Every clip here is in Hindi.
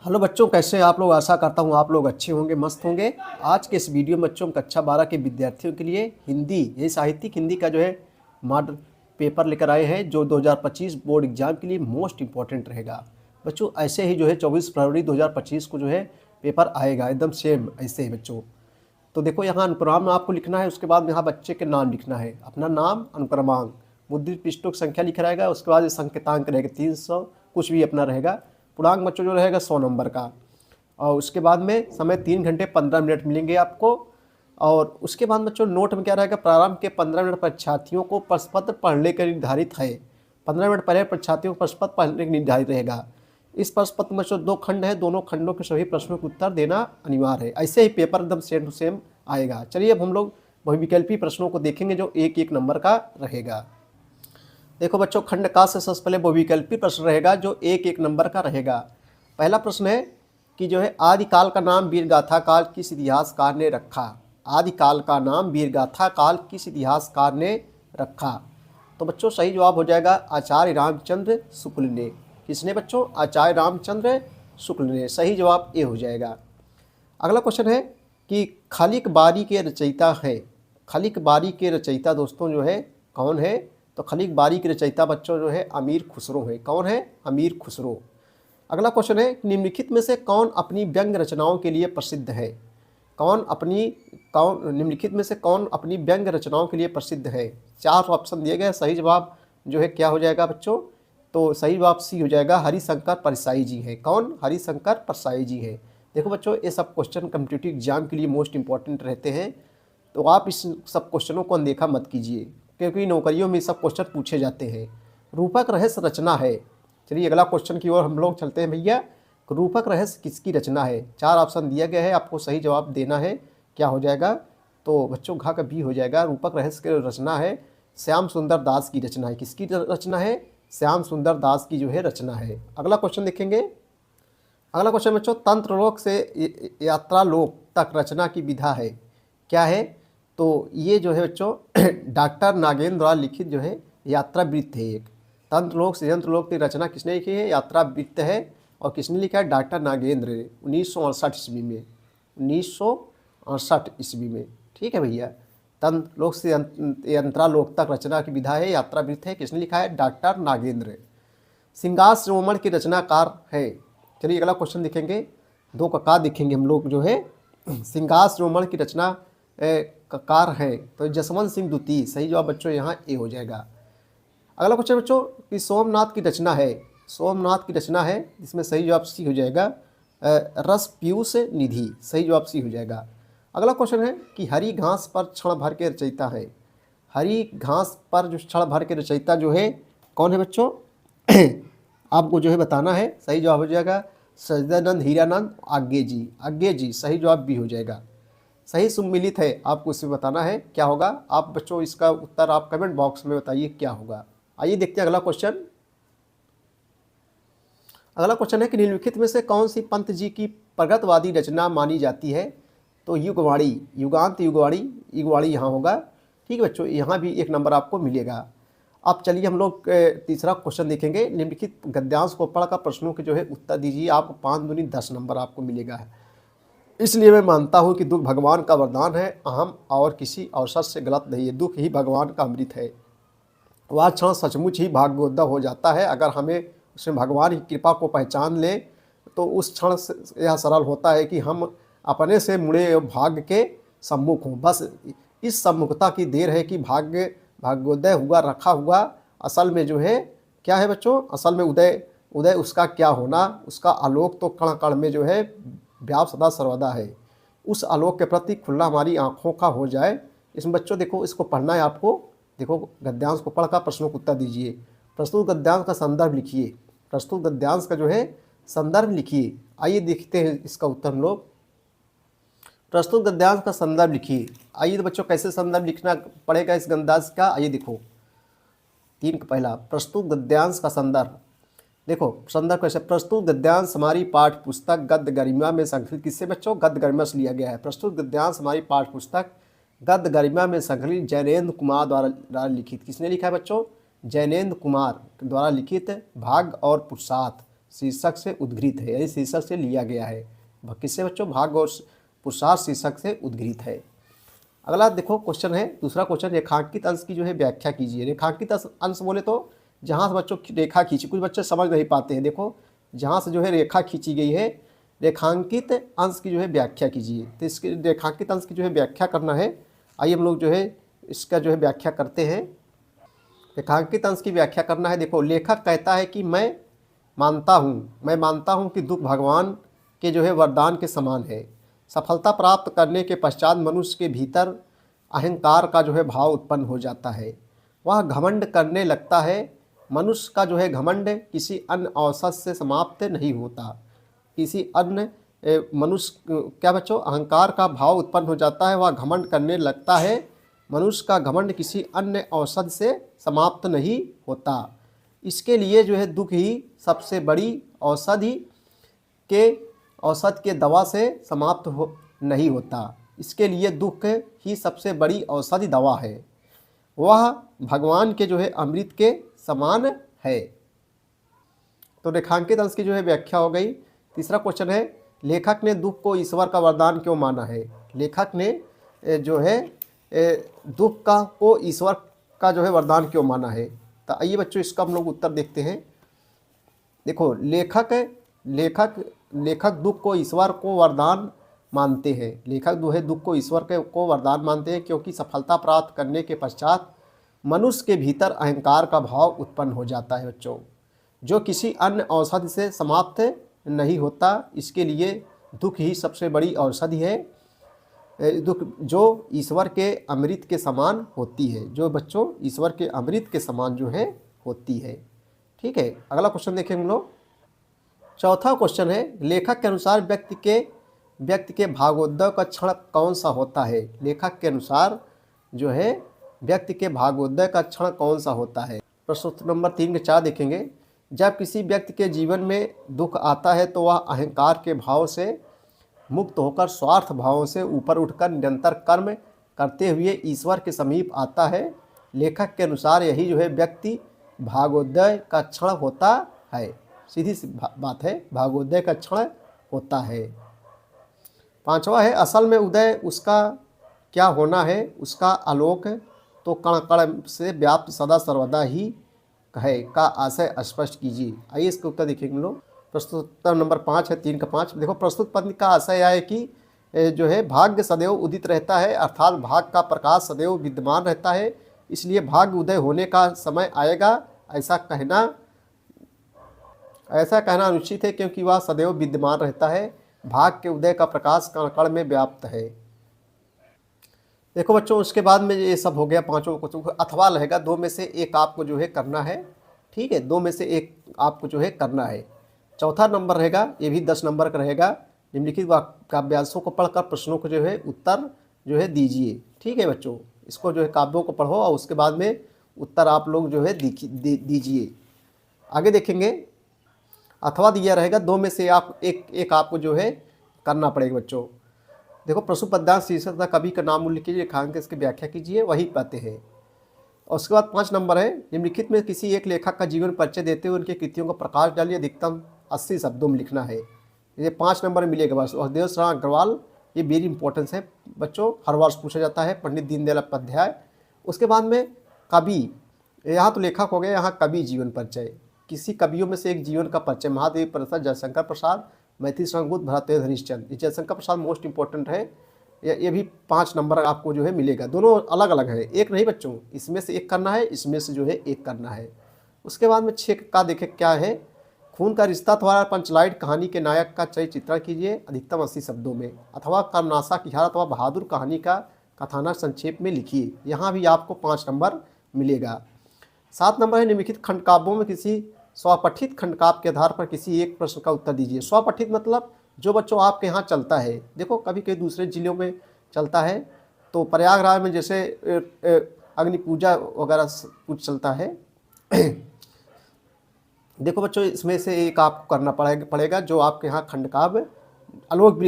हेलो बच्चों, कैसे हैं आप लोग। आशा करता हूँ आप लोग अच्छे होंगे, मस्त होंगे। आज के इस वीडियो में बच्चों कक्षा 12 के विद्यार्थियों के लिए हिंदी, ये साहित्यिक हिंदी का जो है मॉडल पेपर लेकर आए हैं, जो 2025 बोर्ड एग्जाम के लिए मोस्ट इंपॉर्टेंट रहेगा। बच्चों ऐसे ही जो है 24 फरवरी 2025 को जो है पेपर आएगा, एकदम सेम ऐसे ही बच्चों। तो देखो, यहाँ अनुक्रम आपको लिखना है, उसके बाद यहाँ बच्चे के नाम लिखना है, अपना नाम, अनुक्रमांक, मुद्रित पृष्ठों की संख्या लिखा रहेगा। उसके बाद संकेतांक रहेगा 300, कुछ भी अपना रहेगा। पूर्णांक बच्चों जो रहेगा 100 नंबर का। और उसके बाद में समय 3 घंटे 15 मिनट मिलेंगे आपको। और उसके बाद बच्चों नोट में क्या रहेगा, प्रारंभ के 15 मिनट परीक्षार्थियों को प्रश्न पत्र पढ़ने के निर्धारित है। 15 मिनट पहले परीक्षार्थियों को प्रश्न पत्र पढ़ने के निर्धारित रहेगा। इस प्रश्न पत्र में बच्चों 2 खंड है, दोनों खंडों के सभी प्रश्नों के उत्तर देना अनिवार्य है। ऐसे ही पेपर एकदम सेम टू सेम आएगा। चलिए अब हम लोग बहुविकल्पी प्रश्नों को देखेंगे जो 1-1 नंबर का रहेगा। देखो बच्चों, खंड का से सबसे पहले बहुविकल्पी प्रश्न रहेगा जो 1-1 नंबर का रहेगा। पहला प्रश्न है कि जो है आदिकाल का नाम वीरगाथा काल किस इतिहासकार ने रखा। आदिकाल का नाम वीरगाथा काल किस इतिहासकार ने रखा। तो बच्चों सही जवाब हो जाएगा आचार्य रामचंद्र शुक्ल ने। किसने बच्चों? आचार्य रामचंद्र शुक्ल ने। सही जवाब ए हो जाएगा। अगला क्वेश्चन है कि खलिक बारी के रचयिता है। खलिक बारी के रचयिता दोस्तों जो है कौन है? तो खलिक बारी के रचयिता बच्चों जो है अमीर खुसरो है। कौन है? अमीर खुसरो। अगला क्वेश्चन है निम्नलिखित में से कौन अपनी व्यंग्य रचनाओं के लिए प्रसिद्ध है। निम्नलिखित में से कौन अपनी व्यंग्य रचनाओं के लिए प्रसिद्ध है। 4 ऑप्शन दिए गए। सही जवाब जो है क्या हो जाएगा बच्चों? तो सही जवाब सी हो जाएगा, हरिशंकर परसाई जी है। कौन? हरिशंकर परसाई जी है। देखो बच्चों, ये सब क्वेश्चन कम्पिटिटिव एग्जाम के लिए मोस्ट इंपॉर्टेंट रहते हैं, तो आप इस सब क्वेश्चनों को अनदेखा मत कीजिए, क्योंकि नौकरियों में सब क्वेश्चन पूछे जाते हैं। रूपक रहस्य रचना है। चलिए अगला क्वेश्चन की ओर हम लोग चलते हैं भैया। रूपक रहस्य किसकी रचना है? 4 ऑप्शन दिया गया है, आपको सही जवाब देना है। क्या हो जाएगा? तो बच्चों घ का बी हो जाएगा। रूपक रहस्य की रचना है श्याम सुंदर दास की रचना है। किसकी रचना है? श्याम सुंदर दास की जो है रचना है। अगला क्वेश्चन देखेंगे। अगला क्वेश्चन बच्चों, तंत्रलोक से यात्रालोक तक रचना की विधा है। क्या है? तो ये जो है बच्चों डॉक्टर नागेंद्र द्वारा लिखित जो है यात्रा वृत्त है। एक तंत्रलोक से यंत्रलोक की रचना किसने लिखी है? यात्रा वृत्त है। और किसने लिखा है? डॉक्टर नागेंद्र ने 1968 ईस्वी में। 1968 ईस्वी में। ठीक है भैया। तंत्रलोक से यंत्रालोक तक रचना की विधा है, यात्रा वृत्त है। किसने लिखा है? डॉक्टर नागेंद्र। श्रृंगार श्रोमण की रचनाकार है। चलिए अगला क्वेश्चन देखेंगे। 2 का का देखेंगे हम लोग जो है। श्रृंगार श्रोमण की रचना कार है तो जसवंत सिंह द्वितीय। सही जवाब बच्चों यहाँ ए हो जाएगा। अगला क्वेश्चन बच्चों कि सोमनाथ की रचना है। सोमनाथ की रचना है, जिसमें सही जवाब सी हो जाएगा रस पीयूष निधि। सही जवाब सी हो जाएगा। अगला क्वेश्चन है कि हरी घास पर क्षण भर के रचयिता है। हरी घास पर जो क्षण भर के रचयिता जो है कौन है बच्चों? आपको जो है बताना है। सही जवाब हो जाएगा सच्चिदानंद हीरानंद आज्ञे जी। आज्ञे जी। सही जवाब भी हो जाएगा। सही सम्मिलित है, आपको इसे बताना है। क्या होगा? आप बच्चों इसका उत्तर आप कमेंट बॉक्स में बताइए क्या होगा। आइए देखते हैं अगला क्वेश्चन। अगला क्वेश्चन है कि निम्नलिखित में से कौन सी पंत जी की प्रगतवादी रचना मानी जाती है। तो युगवाणी, युगांत युगवाणी, युगवाणी यहाँ होगा। ठीक है बच्चों, यहाँ भी 1 नंबर आपको मिलेगा। अब चलिए हम लोग तीसरा क्वेश्चन देखेंगे। निम्नलिखित गद्यांश को पढ़कर प्रश्नों के जो है उत्तर दीजिए। आपको 5 दूनी 10 नंबर आपको मिलेगा। इसलिए मैं मानता हूँ कि दुख भगवान का वरदान है, अहम और किसी अवसर से गलत नहीं है। दुख ही भगवान का अमृत है। वह क्षण सचमुच ही भाग्योदय हो जाता है। अगर हमें उसमें भगवान की कृपा को पहचान लें तो उस क्षण से यह सरल होता है कि हम अपने से मुड़े भाग्य के सम्मुख हों। बस इस सम्मुखता की देर है कि भाग्योदय हुआ रखा हुआ असल में जो है क्या है बच्चों? असल में उदय उसका क्या होना, उसका आलोक तो कण कण में जो है व्याप सदा सर्वदा है। उस आलोक के प्रति खुलना हमारी आँखों का हो जाए। इसमें बच्चों देखो, इसको पढ़ना है आपको। देखो गद्यांश को पढ़कर प्रश्नों को उत्तर दीजिए। प्रस्तुत गद्यांश का संदर्भ लिखिए। प्रस्तुत गद्यांश का जो है संदर्भ लिखिए। आइए देखते हैं इसका उत्तर हम लोग। प्रस्तुत गद्यांश का संदर्भ लिखिए। आइए तो बच्चों कैसे संदर्भ लिखना पड़ेगा इस गद्यांश का। आइए देखो 3 का पहला प्रस्तुत गद्यांश का संदर्भ। देखो संदर्भ कैसे? प्रस्तुत गद्यांश हमारी पाठ्य पुस्तक गद्य गरिमा में संकलित। किससे बच्चों? गद्य गरिमा से लिया गया है। प्रस्तुत गद्यांश हमारी पाठ्य पुस्तक गद्य गरिमा में संकलित जैनेन्द्र कुमार द्वारा लिखित। किसने लिखा है बच्चों? जैनेन्द्र कुमार द्वारा लिखित भाग्य और पुरुषार्थ। शीर्षक से उद्घृत है, यानी शीर्षक से लिया गया है। किससे बच्चों? भाग्य और पुरुषार्थ शीर्षक से उद्घृत है। अगला देखो क्वेश्चन है, दूसरा क्वेश्चन, रेखांकित अंश की जो है व्याख्या कीजिए। रेखांकित अंश बोले तो जहाँ से बच्चों रेखा खींची, कुछ बच्चे समझ नहीं पाते हैं। देखो जहाँ से जो है रेखा खींची गई है, रेखांकित अंश की जो है व्याख्या कीजिए। तो इसके रेखांकित अंश की जो है व्याख्या करना है। आइए हम लोग जो है इसका जो है व्याख्या करते हैं। रेखांकित अंश की व्याख्या करना है। देखो लेखक कहता है कि मैं मानता हूँ कि दुख भगवान के जो है वरदान के समान है। सफलता प्राप्त करने के पश्चात मनुष्य के भीतर अहंकार का जो है भाव उत्पन्न हो जाता है, वह घमंड करने लगता है। मनुष्य का जो है घमंड किसी अन्य अवसर से समाप्त नहीं होता। किसी अन्य मनुष्य क्या बच्चों? अहंकार का भाव उत्पन्न हो जाता है, वह घमंड करने लगता है। मनुष्य का घमंड किसी अन्य औषध से समाप्त नहीं होता। इसके लिए जो है दुख ही सबसे बड़ी औषध के दवा से समाप्त नहीं होता। इसके लिए दुख ही सबसे बड़ी औषधि दवा है। वह भगवान के जो है अमृत के समान है। तो रेखांकित अंश की जो है व्याख्या हो गई। तीसरा क्वेश्चन है, लेखक ने दुख को ईश्वर का वरदान क्यों माना है? लेखक ने जो है दुख को ईश्वर का जो है वरदान क्यों माना है? तो आइए बच्चों इसका हम लोग उत्तर देखते हैं। देखो लेखक दुख को ईश्वर को वरदान मानते हैं। लेखक जो है दुख को ईश्वर को वरदान मानते हैं, क्योंकि सफलता प्राप्त करने के पश्चात मनुष्य के भीतर अहंकार का भाव उत्पन्न हो जाता है बच्चों, जो किसी अन्य औषधि से समाप्त नहीं होता। इसके लिए दुख ही सबसे बड़ी औषधि है, दुख जो ईश्वर के अमृत के समान होती है, जो बच्चों ईश्वर के अमृत के समान जो है होती है। ठीक है, अगला क्वेश्चन देखें हम लोग। चौथा क्वेश्चन है, लेखक के अनुसार व्यक्ति के भाग्योदय का क्षण कौन सा होता है? लेखक के अनुसार जो है व्यक्ति के भाग्योदय का क्षण कौन सा होता है? प्रश्न नंबर 3 के 4 देखेंगे। जब किसी व्यक्ति के जीवन में दुख आता है तो वह अहंकार के भाव से मुक्त होकर स्वार्थ भावों से ऊपर उठकर निरंतर कर्म करते हुए ईश्वर के समीप आता है। लेखक के अनुसार यही जो है व्यक्ति भाग्योदय का क्षण होता है। सीधी सी बात है, भाग्योदय का क्षण होता है। पांचवा है, असल में उदय उसका क्या होना है? उसका आलोक तो कण कण से व्याप्त सदा सर्वदा ही है का आशय स्पष्ट कीजिए। आइए इसका उत्तर देखेंगे हम लोग। प्रस्तुत उत्तर नंबर 5 है, 3 का 5। देखो प्रस्तुत पद्य का आशय है कि जो है भाग्य सदैव उदित रहता है, अर्थात भाग्य का प्रकाश सदैव विद्यमान रहता है। इसलिए भाग्य उदय होने का समय आएगा, ऐसा कहना अनुचित है, क्योंकि वह सदैव विद्यमान रहता है। भाग्य के उदय का प्रकाश कण कण में व्याप्त है। देखो बच्चों उसके बाद में ये सब हो गया पांचों क्वेश्चन। अथवा रहेगा, 2 में से एक आपको जो है करना है। ठीक है, 2 में से एक आपको जो है करना है। चौथा नंबर रहेगा, ये भी 10 नंबर का रहेगा। निम्नलिखित काव्यांशों को पढ़कर प्रश्नों को जो है उत्तर जो है दीजिए। ठीक है बच्चों, इसको जो है काव्यों को पढ़ो और उसके बाद में उत्तर आप लोग जो है दीजिए। आगे देखेंगे, अथवा दिया रहेगा, 2 में से आप एक आपको जो है करना पड़ेगा बच्चों। देखो प्रस्तुत पद्यांश शीर्षक था, कवि का नाम उल्लेख कीजिए, रेखांकन इसकी व्याख्या कीजिए, वही पाते हैं। और उसके बाद 5 नंबर है, निम्नलिखित में किसी एक लेखक का जीवन परिचय देते हुए उनकी कृतियों का प्रकाश डालिए, अधिकतम 80 शब्दों में लिखना है। ये 5 नंबर मिलेगा बस। और देवशरण अग्रवाल, ये वेरी इंपॉर्टेंस है बच्चों, हर वर्ष पूछा जाता है। पंडित दीनदयाल उपाध्याय। उसके बाद में कवि, यहाँ तो लेखक हो गया, यहाँ कवि जीवन परिचय, किसी कवियों में से एक जीवन का परिचय। महादेव प्रसाद, जयशंकर प्रसाद, मैथिली शरण गुप्त, भरतेंद्र हरिश्चंद्र। ये जयशंकर प्रसाद मोस्ट इंपॉर्टेंट है, ये भी 5 नंबर आपको जो है मिलेगा। दोनों अलग अलग है, एक नहीं बच्चों, इसमें से एक करना है, इसमें से जो है एक करना है। उसके बाद में 6 का देखें क्या है, खून का रिश्ता अथवा पंचलाइट कहानी के नायक का चरित्र चित्रण कीजिए, अधिकतम 80 शब्दों में। अथवा कर्मनाशा की हार अथवा बहादुर कहानी का कथानक संक्षेप में लिखिए, यहाँ भी आपको 5 नंबर मिलेगा। 7 नंबर है, निम्नलिखित खंडकाव्यों में किसी स्वपठित खंडकाव्य के आधार पर किसी एक प्रश्न का उत्तर दीजिए। स्वपठित मतलब जो बच्चों आपके यहाँ चलता है। देखो कभी कभी दूसरे जिलों में चलता है, तो प्रयागराज में जैसे अग्नि पूजा वगैरह कुछ चलता है। देखो बच्चों इसमें से एक आपको करना पड़ेगा जो आपके यहाँ खंडकाव्य आलोक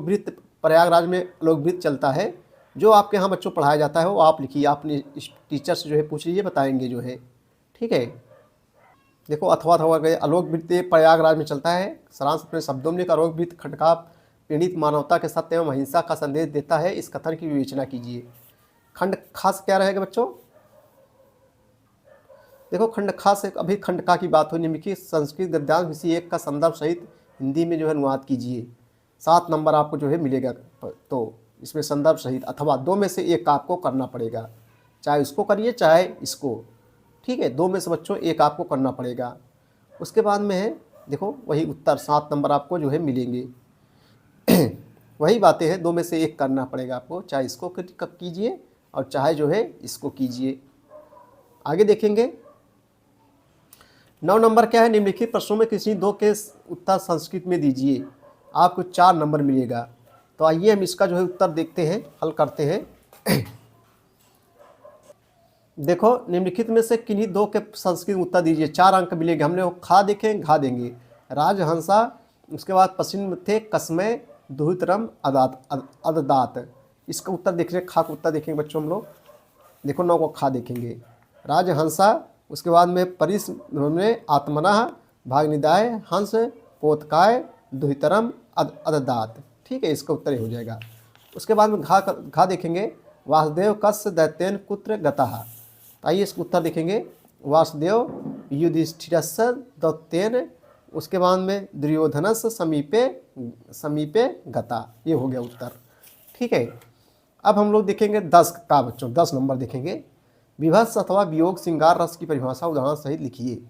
वृत्त प्रयागराज में आलोक वृत्त चलता है, जो आपके यहाँ बच्चों पढ़ाया जाता है वो आप लिखिए। आपने इस टीचर से जो है पूछ लीजिए, बताएंगे जो है। ठीक है, देखो अथवा अथवा गए, आलोक वृत्त प्रयागराज में चलता है। सारांश अपने शब्दों में आलोक वृत्त खंड का पीड़ित मानवता के सत्य एवं अहिंसा का संदेश देता है। इस कथन की विवेचना कीजिए। खंड खास क्या रहेगा बच्चों? देखो खंड खास एक, अभी खंड का की बात हुई। निम्नलिखित संस्कृत गद्यांश किसी एक का संदर्भ सहित हिंदी में जो है अनुवाद कीजिए। 7 नंबर आपको जो है मिलेगा। तो इसमें संदर्भ सहित अथवा 2 में से एक आपको करना पड़ेगा, चाहे इसको करिए चाहे इसको, ठीक है। 2 में से बच्चों एक आपको करना पड़ेगा। उसके बाद में है देखो वही उत्तर 7 नंबर आपको जो है मिलेंगे। वही बातें हैं, 2 में से एक करना पड़ेगा आपको, चाहे इसको कीजिए और चाहे जो है इसको कीजिए। आगे देखेंगे 9 नंबर क्या है? निम्नलिखित प्रश्नों में किसी 2 के उत्तर संस्कृत में दीजिए, आपको 4 नंबर मिलेगा। तो आइए हम इसका जो है उत्तर देखते हैं, हल करते हैं। देखो निम्नलिखित में से किन्हीं 2 के संस्कृत उत्तर दीजिए, 4 अंक मिलेंगे। हमने वो खा देखें घा देंगे। राजहंसा, उसके बाद पश्चिम थे कसमय दुहितरम अददात। इसका उत्तर देखने, खा का उत्तर देखेंगे बच्चों हम लोग। देखो 9 को खा देखेंगे। राजहंसा, उसके बाद में परिस में आत्मना भागनिदाय हंस पोतकाय दुहितरम अददात, ठीक है। इसका उत्तर हो जाएगा। उसके बाद में घा देखेंगे। वासुदेव कस्य दैत्येन कुत्र गतः। आइए इसका उत्तर देखेंगे। वासुदेव युधिष्ठिरस्य दैत्येन, उसके बाद में दुर्योधनस्य समीपे गता। ये हो गया उत्तर, ठीक है। अब हम लोग देखेंगे 10 का बच्चों, 10 नंबर देखेंगे। विभत्स अथवा वियोग श्रृंगार रस की परिभाषा उदाहरण सहित लिखिए।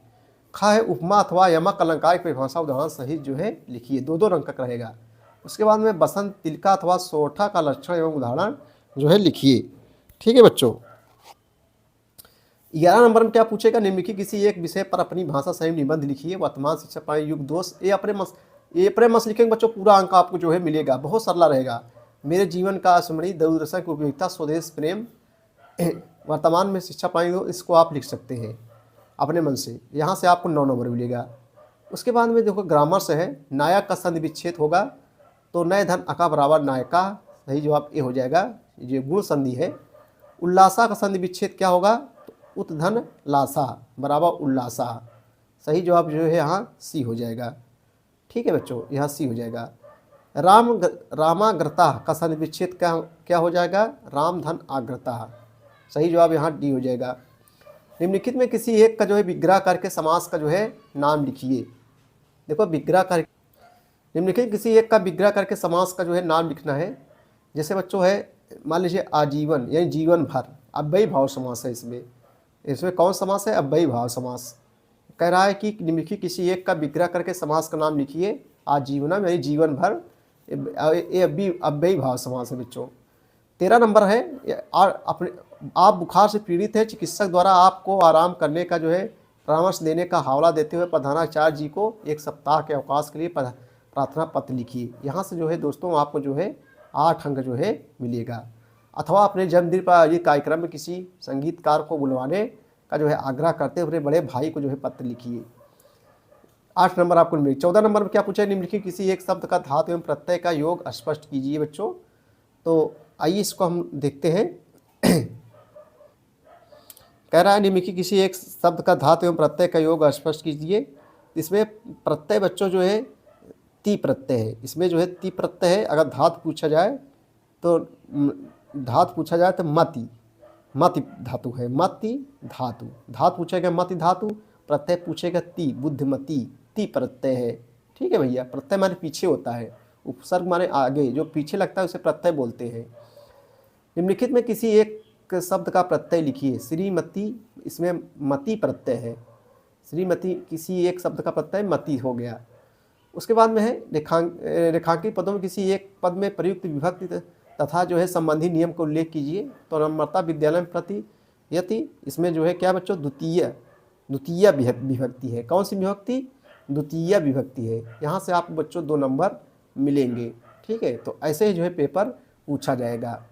खा है उपमा अथवा यमक अलंकार की परिभाषा उदाहरण सहित जो है लिखिए। 2-2 अंक का रहेगा। उसके बाद में बसंत तिलका अथवा सोठा का लक्षण एवं उदाहरण जो है लिखिए, ठीक है बच्चों। 11 नंबर में क्या पूछेगा? निम्नलिखित किसी एक विषय पर अपनी भाषा सही निबंध लिखिए। वर्तमान शिक्षा प्रणाली युग दोष। ये अपने मस लिखेंगे बच्चों, पूरा अंक आपको जो है मिलेगा। बहुत सरला रहेगा। मेरे जीवन का स्मरणीय दूरदर्शन की उपयोगिता, स्वदेश प्रेम, वर्तमान में शिक्षा प्रणाली, इसको आप लिख सकते हैं अपने मन से। यहाँ से आपको 9 नंबर मिलेगा। उसके बाद में देखो ग्रामर से है। नायक का संधि विच्छेद होगा तो नए धन अका बराबर नायका, सही जवाब ए हो जाएगा। ये गुण संधि है। उल्लासा का संधि विच्छेद क्या होगा? तो उत धन लासा बराबर उल्लासा, सही जवाब जो है यहाँ सी हो जाएगा, ठीक है बच्चों। यहाँ सी हो जाएगा। रामाग्रता का संधि विच्छेद क्या हो जाएगा? राम धन आग्रता, सही जवाब यहाँ डी हो जाएगा। निम्नलिखित में किसी एक का जो है विग्रह करके समास का जो है नाम लिखिए। देखो विग्रह कर, निम्नलिखित किसी एक का विग्रह करके समास का जो है नाम लिखना है। जैसे बच्चों है मान लीजिए आजीवन यानी जीवन भर, अव्ययी भाव समास है। इसमें कौन समास है? अव्ययी भाव समास। कह रहा है कि निम्नलिखित किसी एक का विग्रह करके समास का नाम लिखिए। आजीवनम यानी जीवन भर, ये अव्ययी भाव समास है बच्चों। 13 नंबर है। आप बुखार से पीड़ित है, चिकित्सक द्वारा आपको आराम करने का जो है परामर्श देने का हवाला देते हुए प्रधानाचार्य जी को 1 सप्ताह के अवकाश के लिए प्रार्थना पत्र लिखिए। यहाँ से जो है दोस्तों आपको जो है 8 अंक जो है मिलेगा। अथवा अपने जन्मदिन पर आयोजित कार्यक्रम में किसी संगीतकार को बुलवाने का जो है आग्रह करते हुए बड़े भाई को जो है पत्र लिखिए। 8 नंबर आपको मिलेगा। 14 नंबर में क्या पूछा है? निम्नलिखित किसी एक शब्द का धातु एवं प्रत्यय का योग स्पष्ट कीजिए बच्चों। तो आइए इसको हम देखते हैं। कह रहा है निम्नलिखित किसी एक शब्द का धातु एवं प्रत्यय का योग स्पष्ट कीजिए। इसमें प्रत्यय बच्चों जो है ती प्रत्यय है। इसमें जो है ती प्रत्यय है। अगर धातु पूछा जाए तो मति धातु है। मति धातु पूछेगा मति धातु, प्रत्यय पूछेगा ती, बुद्धिमती, ती प्रत्यय है, ठीक है भैया। प्रत्यय माने पीछे होता है, उपसर्ग माने आगे, जो पीछे लगता है उसे प्रत्यय बोलते हैं। निम्नलिखित में किसी एक शब्द का प्रत्यय लिखिए। श्रीमती, इसमें मति प्रत्यय है। श्रीमती किसी एक शब्द का प्रत्यय मति हो गया। उसके बाद में है रेखांकित पदों में किसी एक पद में प्रयुक्त विभक्ति तथा जो है संबंधी नियम का उल्लेख कीजिए। तो नम्रता विद्यालय प्रति यति, इसमें जो है क्या बच्चों? द्वितीय विभक्ति है। कौन सी विभक्ति? द्वितीय विभक्ति है। यहाँ से आपको बच्चों 2 नंबर मिलेंगे, ठीक है। तो ऐसे ही जो है पेपर पूछा जाएगा।